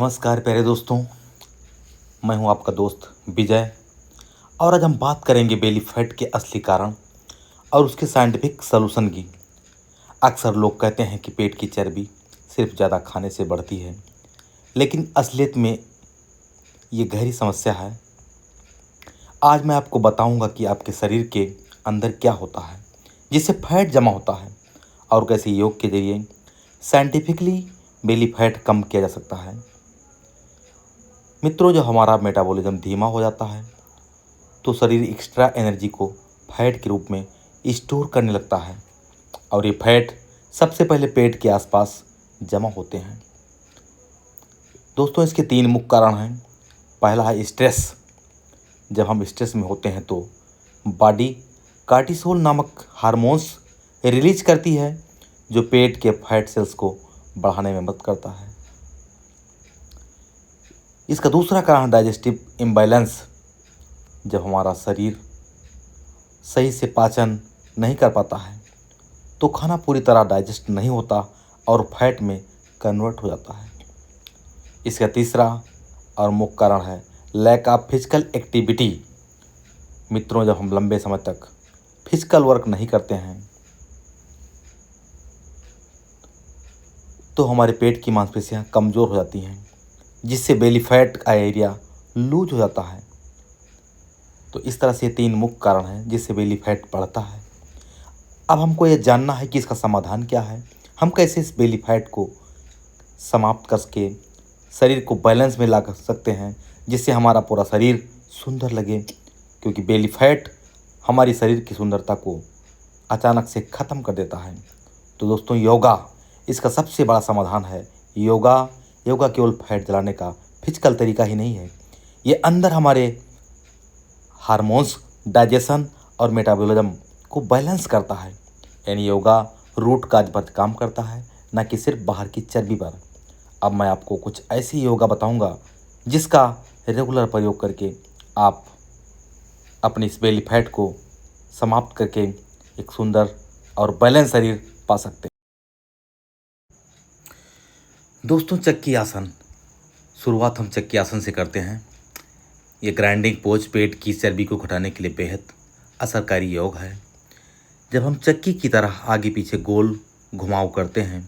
नमस्कार प्यारे दोस्तों, मैं हूं आपका दोस्त विजय। और आज हम बात करेंगे बेली फैट के असली कारण और उसके साइंटिफिक सलूशन की। अक्सर लोग कहते हैं कि पेट की चर्बी सिर्फ ज़्यादा खाने से बढ़ती है, लेकिन असलियत में ये गहरी समस्या है। आज मैं आपको बताऊंगा कि आपके शरीर के अंदर क्या होता है जिससे फैट जमा होता है, और कैसे योग के जरिए साइंटिफिकली बेली फैट कम किया जा सकता है। मित्रों, जब हमारा मेटाबॉलिज्म धीमा हो जाता है तो शरीर एक्स्ट्रा एनर्जी को फैट के रूप में स्टोर करने लगता है, और ये फैट सबसे पहले पेट के आसपास जमा होते हैं। दोस्तों, इसके 3 मुख्य कारण हैं। पहला है स्ट्रेस। जब हम स्ट्रेस में होते हैं तो बॉडी कार्टिसोल नामक हार्मोन्स रिलीज करती है, जो पेट के फैट सेल्स को बढ़ाने में मदद करता है। इसका दूसरा कारण डाइजेस्टिव इम्बैलेंस। जब हमारा शरीर सही से पाचन नहीं कर पाता है तो खाना पूरी तरह डाइजेस्ट नहीं होता और फैट में कन्वर्ट हो जाता है। इसका तीसरा और मुख्य कारण है लैक ऑफ फिजिकल एक्टिविटी। मित्रों, जब हम लंबे समय तक फिजिकल वर्क नहीं करते हैं तो हमारे पेट की मांसपेशियां कमज़ोर हो जाती हैं, जिससे बेली फैट का एरिया लूज हो जाता है। तो इस तरह से 3 मुख्य कारण हैं जिससे बेली फैट बढ़ता है। अब हमको ये जानना है कि इसका समाधान क्या है। हम कैसे इस बेली फैट को समाप्त करके शरीर को बैलेंस में ला कर सकते हैं, जिससे हमारा पूरा शरीर सुंदर लगे, क्योंकि बेली फैट हमारी शरीर की सुंदरता को अचानक से ख़त्म कर देता है। तो दोस्तों, योगा इसका सबसे बड़ा समाधान है। योगा केवल फैट जलाने का फिजिकल तरीका ही नहीं है, ये अंदर हमारे हार्मोन्स, डाइजेशन और मेटाबॉलिज्म को बैलेंस करता है। यानी योगा रूट काज पर काम करता है, न कि सिर्फ बाहर की चर्बी पर। अब मैं आपको कुछ ऐसी योगा बताऊंगा जिसका रेगुलर प्रयोग करके आप अपनी इस बेली फैट को समाप्त करके एक सुंदर और बैलेंस शरीर पा सकते हैं। दोस्तों, चक्की आसन। शुरुआत हम चक्की आसन से करते हैं। ये ग्राइंडिंग पोज पेट की चर्बी को घटाने के लिए बेहद असरकारी योग है। जब हम चक्की की तरह आगे पीछे गोल घुमाव करते हैं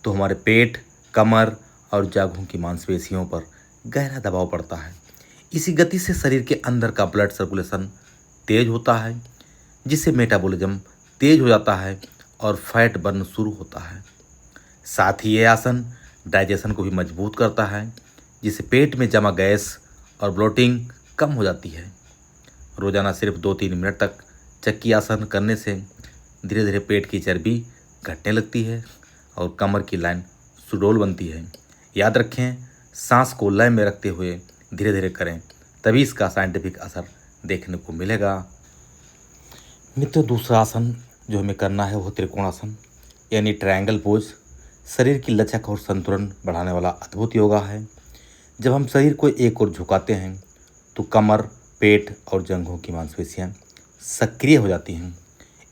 तो हमारे पेट, कमर और जांघों की मांसपेशियों पर गहरा दबाव पड़ता है। इसी गति से शरीर के अंदर का ब्लड सर्कुलेशन तेज होता है, जिससे मेटाबॉलिज्म तेज हो जाता है और फैट बर्न शुरू होता है। साथ ही ये आसन डाइजेशन को भी मजबूत करता है, जिससे पेट में जमा गैस और ब्लोटिंग कम हो जाती है। रोजाना सिर्फ 2-3 मिनट तक चक्की आसन करने से धीरे धीरे पेट की चर्बी घटने लगती है और कमर की लाइन सुडौल बनती है। याद रखें, सांस को लय में रखते हुए धीरे धीरे करें, तभी इसका साइंटिफिक असर देखने को मिलेगा। मित्र, दूसरा आसन जो हमें करना है वो त्रिकोणासन, यानी ट्रायंगल पोज। शरीर की लचक और संतुलन बढ़ाने वाला अद्भुत योगा है। जब हम शरीर को एक ओर झुकाते हैं तो कमर, पेट और जांघों की मांसपेशियां सक्रिय हो जाती हैं।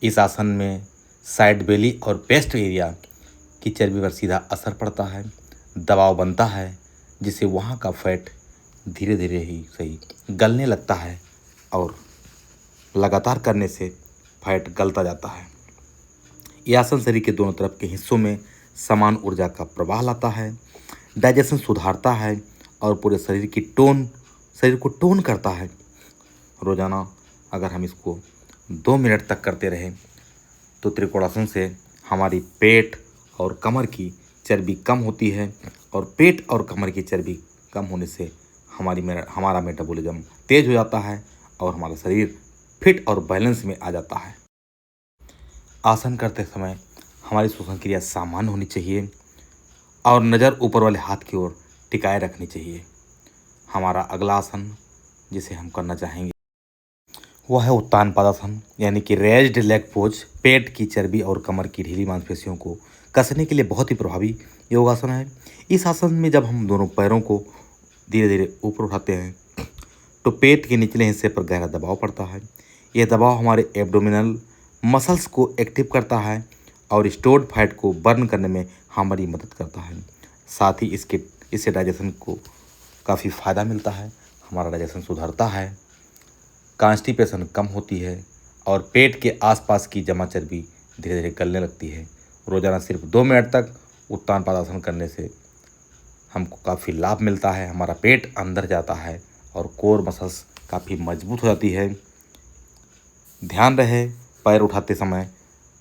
इस आसन में साइड बेली और पेस्ट एरिया की चर्बी पर सीधा असर पड़ता है, दबाव बनता है, जिससे वहाँ का फैट धीरे धीरे ही सही गलने लगता है और लगातार करने से फैट गलता जाता है। यह आसन शरीर के दोनों तरफ के हिस्सों में समान ऊर्जा का प्रवाह लाता है, डाइजेशन सुधारता है और पूरे शरीर को टोन करता है। रोजाना अगर हम इसको 2 मिनट तक करते रहें तो त्रिकोणासन से हमारी पेट और कमर की चर्बी कम होती है, और पेट और कमर की चर्बी कम होने से हमारा मेटाबॉलिज्म तेज हो जाता है और हमारा शरीर फिट और बैलेंस में आ जाता है। आसन करते समय हमारी श्वसन क्रिया सामान्य होनी चाहिए और नज़र ऊपर वाले हाथ की ओर टिकाए रखनी चाहिए। हमारा अगला आसन जिसे हम करना चाहेंगे वह है उत्तान पादासन, यानी कि रेज्ड लेग पोज। पेट की चर्बी और कमर की ढीली मांसपेशियों को कसने के लिए बहुत ही प्रभावी योगासन है। इस आसन में जब हम दोनों पैरों को धीरे धीरे ऊपर उठाते हैं तो पेट के निचले हिस्से पर गहरा दबाव पड़ता है। यह दबाव हमारे एब्डोमिनल मसल्स को एक्टिव करता है और स्टोर्ड फैट को बर्न करने में हमारी मदद करता है। साथ ही इसके इससे डाइजेशन को काफ़ी फ़ायदा मिलता है, हमारा डाइजेशन सुधरता है, कॉन्स्टिपेशन कम होती है और पेट के आसपास की जमा चर्बी धीरे धीरे गलने लगती है। रोज़ाना सिर्फ 2 मिनट तक उत्तान पादासन करने से हमको काफ़ी लाभ मिलता है, हमारा पेट अंदर जाता है और कोर मसल्स काफ़ी मजबूत हो जाती है। ध्यान रहे, पैर उठाते समय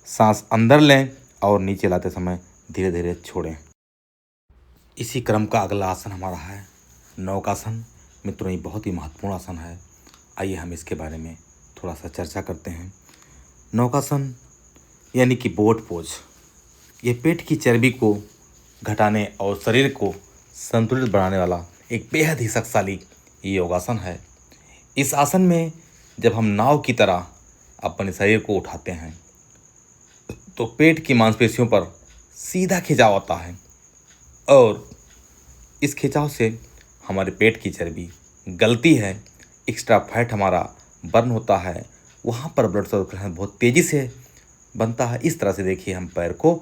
सांस अंदर लें और नीचे लाते समय धीरे धीरे छोड़ें। इसी क्रम का अगला आसन हमारा है नौकासन। मित्रों, ये बहुत ही महत्वपूर्ण आसन है। आइए हम इसके बारे में थोड़ा सा चर्चा करते हैं। नौकासन यानी कि बोट पोज, ये पेट की चर्बी को घटाने और शरीर को संतुलित बनाने वाला एक बेहद ही शक्तिशाली योगासन है। इस आसन में जब हम नाव की तरह अपने शरीर को उठाते हैं तो पेट की मांसपेशियों पर सीधा खिंचाव आता है और इस खिंचाव से हमारे पेट की चर्बी गलती है, एक्स्ट्रा फैट हमारा बर्न होता है, वहाँ पर ब्लड सर्कुलेशन बहुत तेज़ी से बनता है। इस तरह से देखिए हम पैर को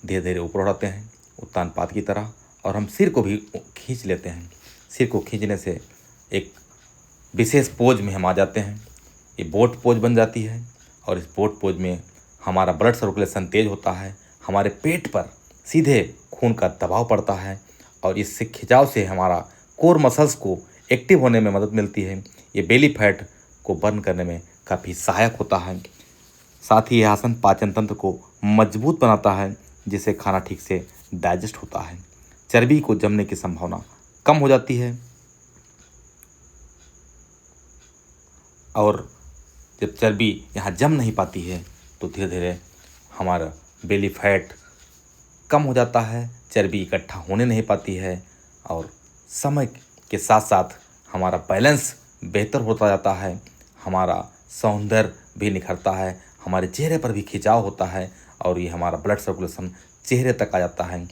धीरे धीरे ऊपर उठाते हैं उत्तान पाद की तरह और हम सिर को भी खींच लेते हैं। सिर को खींचने से एक विशेष पोज में हम आ जाते हैं, ये बोट पोज बन जाती है और इस बोट पोज में हमारा ब्लड सर्कुलेशन तेज होता है, हमारे पेट पर सीधे खून का दबाव पड़ता है और इस खिंचाव से हमारा कोर मसल्स को एक्टिव होने में मदद मिलती है। ये बेली फैट को बर्न करने में काफ़ी सहायक होता है। साथ ही यह आसन पाचन तंत्र को मजबूत बनाता है, जिससे खाना ठीक से डाइजेस्ट होता है, चर्बी को जमने की संभावना कम हो जाती है और जब चर्बी यहाँ जम नहीं पाती है तो धीरे धीरे हमारा बेली फैट कम हो जाता है, चर्बी इकट्ठा होने नहीं पाती है और समय के साथ साथ हमारा बैलेंस बेहतर होता जाता है, हमारा सौंदर्य भी निखरता है, हमारे चेहरे पर भी खिंचाव होता है और ये हमारा ब्लड सर्कुलेशन चेहरे तक आ जाता है।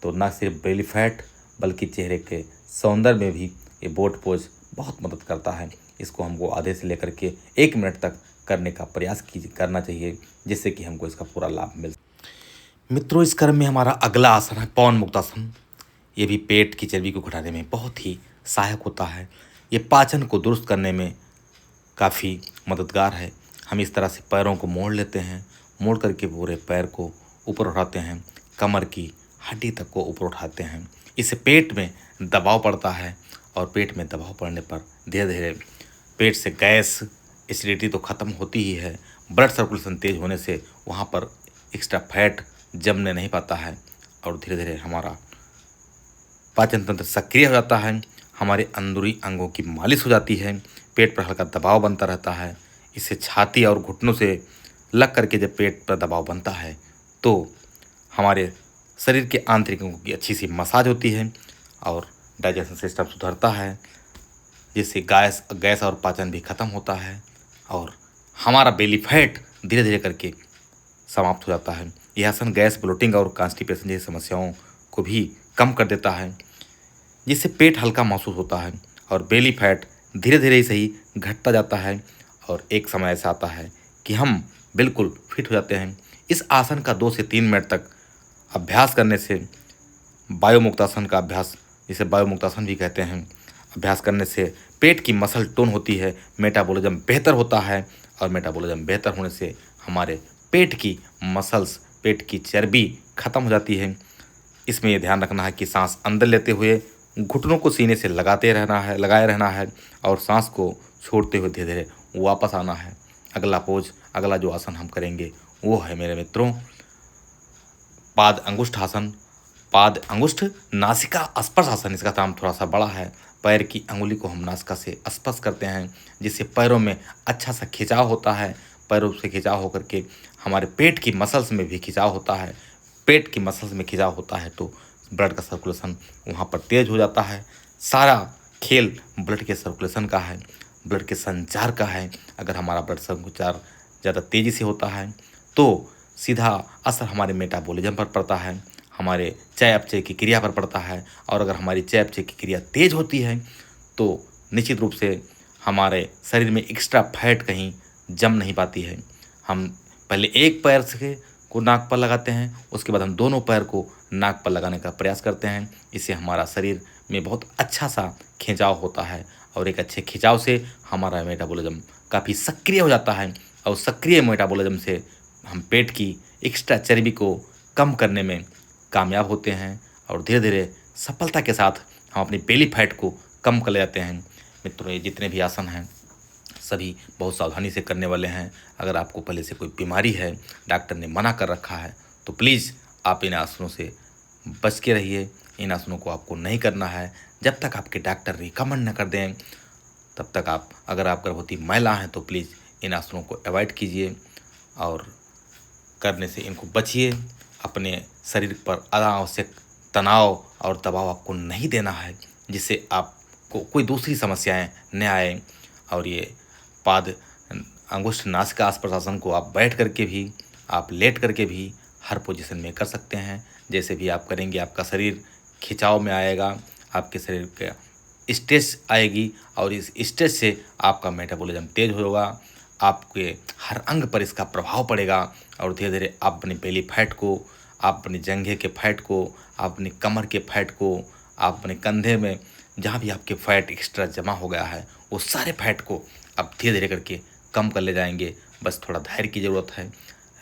तो न सिर्फ बेली फैट बल्कि चेहरे के सौंदर्य में भी ये बोट पोज बहुत मदद करता है। इसको हमको आधे से लेकर के 1 मिनट तक करने का प्रयास करना चाहिए, जिससे कि हमको इसका पूरा लाभ मिल। मित्रों, इस क्रम में हमारा अगला आसन है पवन मुक्तासन। ये भी पेट की चर्बी को घटाने में बहुत ही सहायक होता है। ये पाचन को दुरुस्त करने में काफ़ी मददगार है। हम इस तरह से पैरों को मोड़ लेते हैं, मोड़ करके पूरे पैर को ऊपर उठाते हैं, कमर की हड्डी तक को ऊपर उठाते हैं। इससे पेट में दबाव पड़ता है और पेट में दबाव पड़ने पर धीरे धीरे पेट से गैस एसिडिटी तो ख़त्म होती ही है, ब्लड सर्कुलेशन तेज होने से वहाँ पर एक्स्ट्रा फैट जमने नहीं पाता है और धीरे धीरे हमारा पाचन तंत्र सक्रिय हो जाता है, हमारे अंदरूनी अंगों की मालिश हो जाती है, पेट पर हल्का दबाव बनता रहता है। इससे छाती और घुटनों से लग करके जब पेट पर दबाव बनता है तो हमारे शरीर के आंतरिक अंगों की अच्छी सी मसाज होती है और डाइजेशन सिस्टम सुधरता है, जिससे गैस और पाचन भी खत्म होता है और हमारा बेली फैट धीरे धीरे करके समाप्त हो जाता है। यह आसन गैस, ब्लोटिंग और कॉन्स्टिपेशन जैसी समस्याओं को भी कम कर देता है, जिससे पेट हल्का महसूस होता है और बेली फैट धीरे धीरे ही सही घटता जाता है और एक समय ऐसा आता है कि हम बिल्कुल फिट हो जाते हैं। इस आसन का 2 से 3 मिनट तक अभ्यास करने से वायुमुक्तासन का अभ्यास, जिसे वायुमुक्तासन भी कहते हैं, अभ्यास करने से पेट की मसल टोन होती है, मेटाबॉलिज्म बेहतर होता है और मेटाबॉलिज्म बेहतर होने से हमारे पेट की मसल्स, पेट की चर्बी खत्म हो जाती है। इसमें यह ध्यान रखना है कि सांस अंदर लेते हुए घुटनों को सीने से लगाए रहना है और सांस को छोड़ते हुए धीरे धीरे वापस आना है। अगला जो आसन हम करेंगे वो है मेरे मित्रों पाद अंगुष्ठ आसन। पाद अंगुष्ठ नासिका स्पर्श आसन, इसका नाम थोड़ा सा बड़ा है। पैर की अंगुली को हम नासिका से स्पर्श करते हैं, जिससे पैरों में अच्छा सा खिंचाव होता है। पैरों से खिंचाव होकर के हमारे पेट की मसल्स में भी खिंचाव होता है। पेट की मसल्स में खिंचाव होता है तो ब्लड का सर्कुलेशन वहाँ पर तेज हो जाता है। सारा खेल ब्लड के सर्कुलेशन का है, ब्लड के संचार का है। अगर हमारा ब्लड संचार ज़्यादा तेज़ी से होता है तो सीधा असर हमारे मेटाबॉलिज्म पर पड़ता है, हमारे चयापचय की क्रिया पर पड़ता है और अगर हमारी चयापचय की क्रिया तेज होती है तो निश्चित रूप से हमारे शरीर में एक्स्ट्रा फैट कहीं जम नहीं पाती है। हम पहले एक पैर से को नाक पर लगाते हैं, उसके बाद हम दोनों पैर को नाक पर लगाने का प्रयास करते हैं। इससे हमारा शरीर में बहुत अच्छा सा खिंचाव होता है और एक अच्छे खिंचाव से हमारा मेटाबॉलिज्म काफ़ी सक्रिय हो जाता है और सक्रिय मेटाबॉलिज्म से हम पेट की एक्स्ट्रा चर्बी को कम करने में कामयाब होते हैं और धीरे धीरे सफलता के साथ हम अपनी बेली फैट को कम कर ले जाते हैं। मित्रों, ये जितने भी आसन हैं सभी बहुत सावधानी से करने वाले हैं। अगर आपको पहले से कोई बीमारी है, डॉक्टर ने मना कर रखा है, तो प्लीज़ आप इन आसनों से बच के रहिए। इन आसनों को आपको नहीं करना है जब तक आपके डॉक्टर रिकमेंड न कर दें। तब तक आप, अगर आप गर्भवती महिला हैं तो प्लीज़ इन आसनों को अवॉइड कीजिए और करने से इनको बचिए। अपने शरीर पर अनावश्यक तनाव और दबाव आपको नहीं देना है, जिससे आपको कोई दूसरी समस्याएं न आए। और ये पाद अंगुष्ठ नासिका आस प्रशासन को आप बैठ करके भी, आप लेट करके भी हर पोजीशन में कर सकते हैं। जैसे भी आप करेंगे आपका शरीर खिंचाव में आएगा, आपके शरीर का स्ट्रेस आएगी और इस स्ट्रेस से आपका मेटाबॉलिज्म तेज होगा, आपके हर अंग पर इसका प्रभाव पड़ेगा और धीरे धीरे आप अपनी बेली फैट को, आप अपनी जंघे के फैट को, आप अपनी कमर के फैट को, आप अपने कंधे में जहाँ भी आपके फैट एक्स्ट्रा जमा हो गया है वो सारे फैट को आप धीरे धीरे करके कम कर ले जाएंगे। बस थोड़ा धैर्य की ज़रूरत है।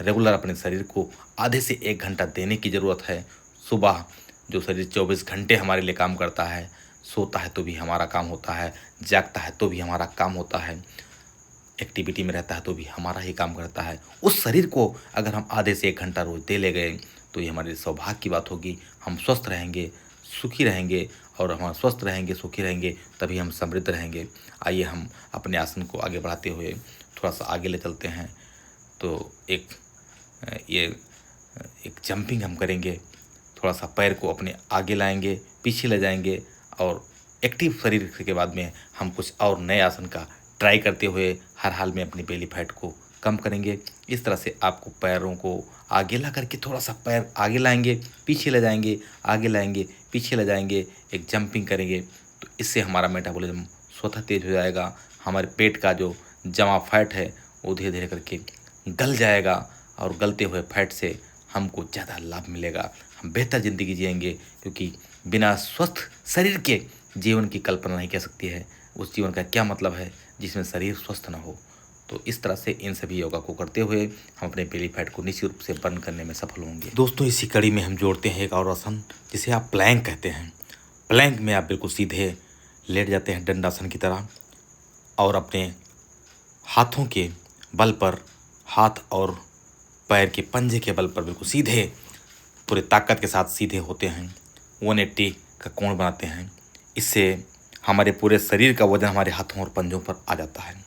रेगुलर अपने शरीर को आधे से 1 घंटा देने की ज़रूरत है। सुबह जो शरीर 24 घंटे हमारे लिए काम करता है, सोता है तो भी हमारा काम होता है, जागता है तो भी हमारा काम होता है, एक्टिविटी में रहता है तो भी हमारा ही काम करता है। उस शरीर को अगर हम आधे से 1 घंटा रोज़ दे ले गए तो ये हमारे सौभाग्य की बात होगी। हम स्वस्थ रहेंगे, सुखी रहेंगे और हम स्वस्थ रहेंगे, सुखी रहेंगे, तभी हम समृद्ध रहेंगे। आइए हम अपने आसन को आगे बढ़ाते हुए थोड़ा सा आगे ले चलते हैं। तो एक जंपिंग हम करेंगे। थोड़ा सा पैर को अपने आगे लाएंगे, पीछे ले जाएंगे और एक्टिव शरीर के बाद में हम कुछ और नए आसन का ट्राई करते हुए हर हाल में अपनी बेली फैट को कम करेंगे। इस तरह से आपको पैरों को आगे ला करके थोड़ा सा पैर आगे लाएंगे, पीछे ले जाएंगे, आगे लाएंगे, पीछे ले जाएंगे, एक जंपिंग करेंगे। तो इससे हमारा मेटाबॉलिज्म स्वतः तेज हो जाएगा। हमारे पेट का जो जमा फैट है वो धीरे धीरे करके गल जाएगा और गलते हुए फैट से हमको ज़्यादा लाभ मिलेगा। हम बेहतर ज़िंदगी जिएंगे, क्योंकि बिना स्वस्थ शरीर के जीवन की कल्पना नहीं कर सकती है। उस जीवन का क्या मतलब है जिसमें शरीर स्वस्थ ना हो। तो इस तरह से इन सभी योगा को करते हुए हम अपने बेली फैट को निश्चित रूप से बर्न करने में सफल होंगे। दोस्तों, इसी कड़ी में हम जोड़ते हैं एक और आसन जिसे आप प्लैंक कहते हैं। प्लैंक में आप बिल्कुल सीधे लेट जाते हैं दंडासन की तरह और अपने हाथों के बल पर, हाथ और पैर के पंजे के बल पर बिल्कुल सीधे पूरे ताकत के साथ सीधे होते हैं। 180 का कोण बनाते हैं। इससे हमारे पूरे शरीर का वजन हमारे हाथों और पंजों पर आ जाता है।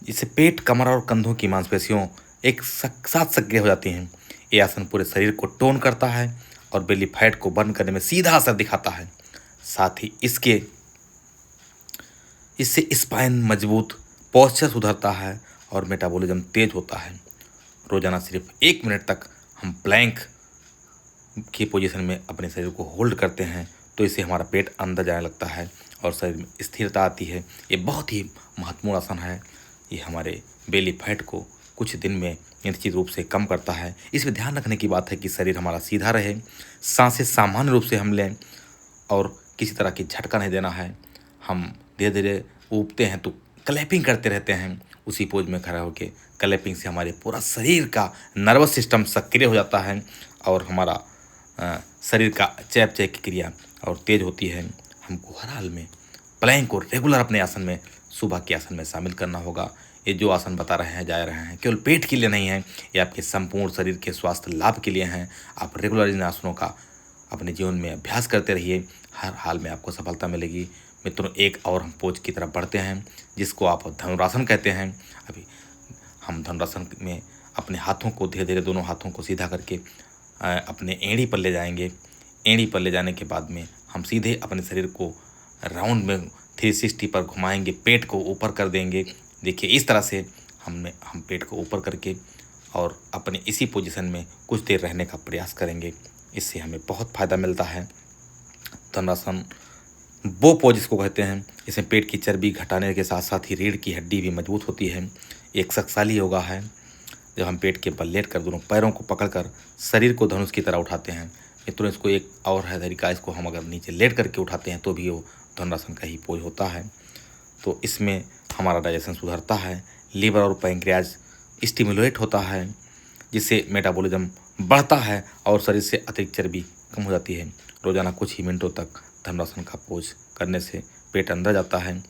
इससे पेट, कमर और कंधों की मांसपेशियों एक साथ सक्रिय हो जाती हैं। ये आसन पूरे शरीर को टोन करता है और बेली फैट को बर्न करने में सीधा असर दिखाता है। साथ ही इससे स्पाइन मजबूत, पोस्चर सुधरता है और मेटाबॉलिज्म तेज होता है। रोजाना सिर्फ 1 मिनट तक हम प्लैंक की पोजीशन में अपने शरीर को होल्ड करते हैं तो इससे हमारा पेट अंदर जाने लगता है और शरीर में स्थिरता आती है। ये बहुत ही महत्वपूर्ण आसन है। ये हमारे बेली फैट को कुछ दिन में निश्चित रूप से कम करता है। इसमें ध्यान रखने की बात है कि शरीर हमारा सीधा रहे, सांसें सामान्य रूप से हम लें और किसी तरह की झटका नहीं देना है। हम धीरे धीरे ऊबते हैं तो क्लैपिंग करते रहते हैं। उसी पोज में खड़ा होकर क्लैपिंग से हमारे पूरा शरीर का नर्वस सिस्टम सक्रिय हो जाता है और हमारा शरीर का चयापचय की क्रिया और तेज होती है। हमको हर हाल में प्लैंक को रेगुलर अपने आसन में, सुबह के आसन में शामिल करना होगा। ये जो आसन बता रहे हैं, जा रहे हैं, केवल पेट के लिए नहीं है, ये आपके संपूर्ण शरीर के स्वास्थ्य लाभ के लिए हैं। आप रेगुलर इन आसनों का अपने जीवन में अभ्यास करते रहिए, हर हाल में आपको सफलता मिलेगी। मित्रों, एक और हम पोज की तरफ बढ़ते हैं जिसको आप धनुरासन कहते हैं। अभी हम धनुरासन में अपने हाथों को धीरे धीरे, दोनों हाथों को सीधा करके अपने एड़ी पर ले जाएंगे। एड़ी पर ले जाने के बाद में हम सीधे अपने शरीर को राउंड में 360 पर घुमाएंगे, पेट को ऊपर कर देंगे। देखिए, इस तरह से हम पेट को ऊपर करके और अपने इसी पोजीशन में कुछ देर रहने का प्रयास करेंगे। इससे हमें बहुत फ़ायदा मिलता है। धनुरासन वो पोज इसको कहते हैं। इसमें पेट की चर्बी घटाने के साथ साथ ही रीढ़ की हड्डी भी मजबूत होती है। एक शक्तिशाली योगा है। जब हम पेट के बल लेट कर दोनों पैरों को पकड़कर शरीर को धनुष की तरह उठाते हैं। मित्रों, इसको एक और है तरीका, इसको हम अगर नीचे लेट करके उठाते हैं तो भी वो धनुरासन का ही पोज होता है। तो इसमें हमारा डाइजेशन सुधरता है, लीवर और पैंक्रियाज स्टिमुलेट होता है, जिससे मेटाबॉलिज्म बढ़ता है और शरीर से अतिरिक्त चर्बी कम हो जाती है। रोजाना कुछ ही मिनटों तक धनुरासन का पोज करने से पेट अंदर जाता है,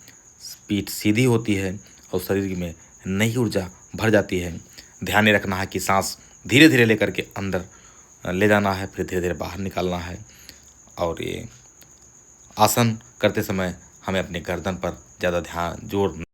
पीठ सीधी होती है और शरीर में नई ऊर्जा भर जाती है। ध्यान रखना है कि सांस धीरे धीरे लेकर के अंदर ले जाना है, फिर धीरे धीरे बाहर निकालना है। और ये आसन करते समय हमें अपने गर्दन पर ज़्यादा जोर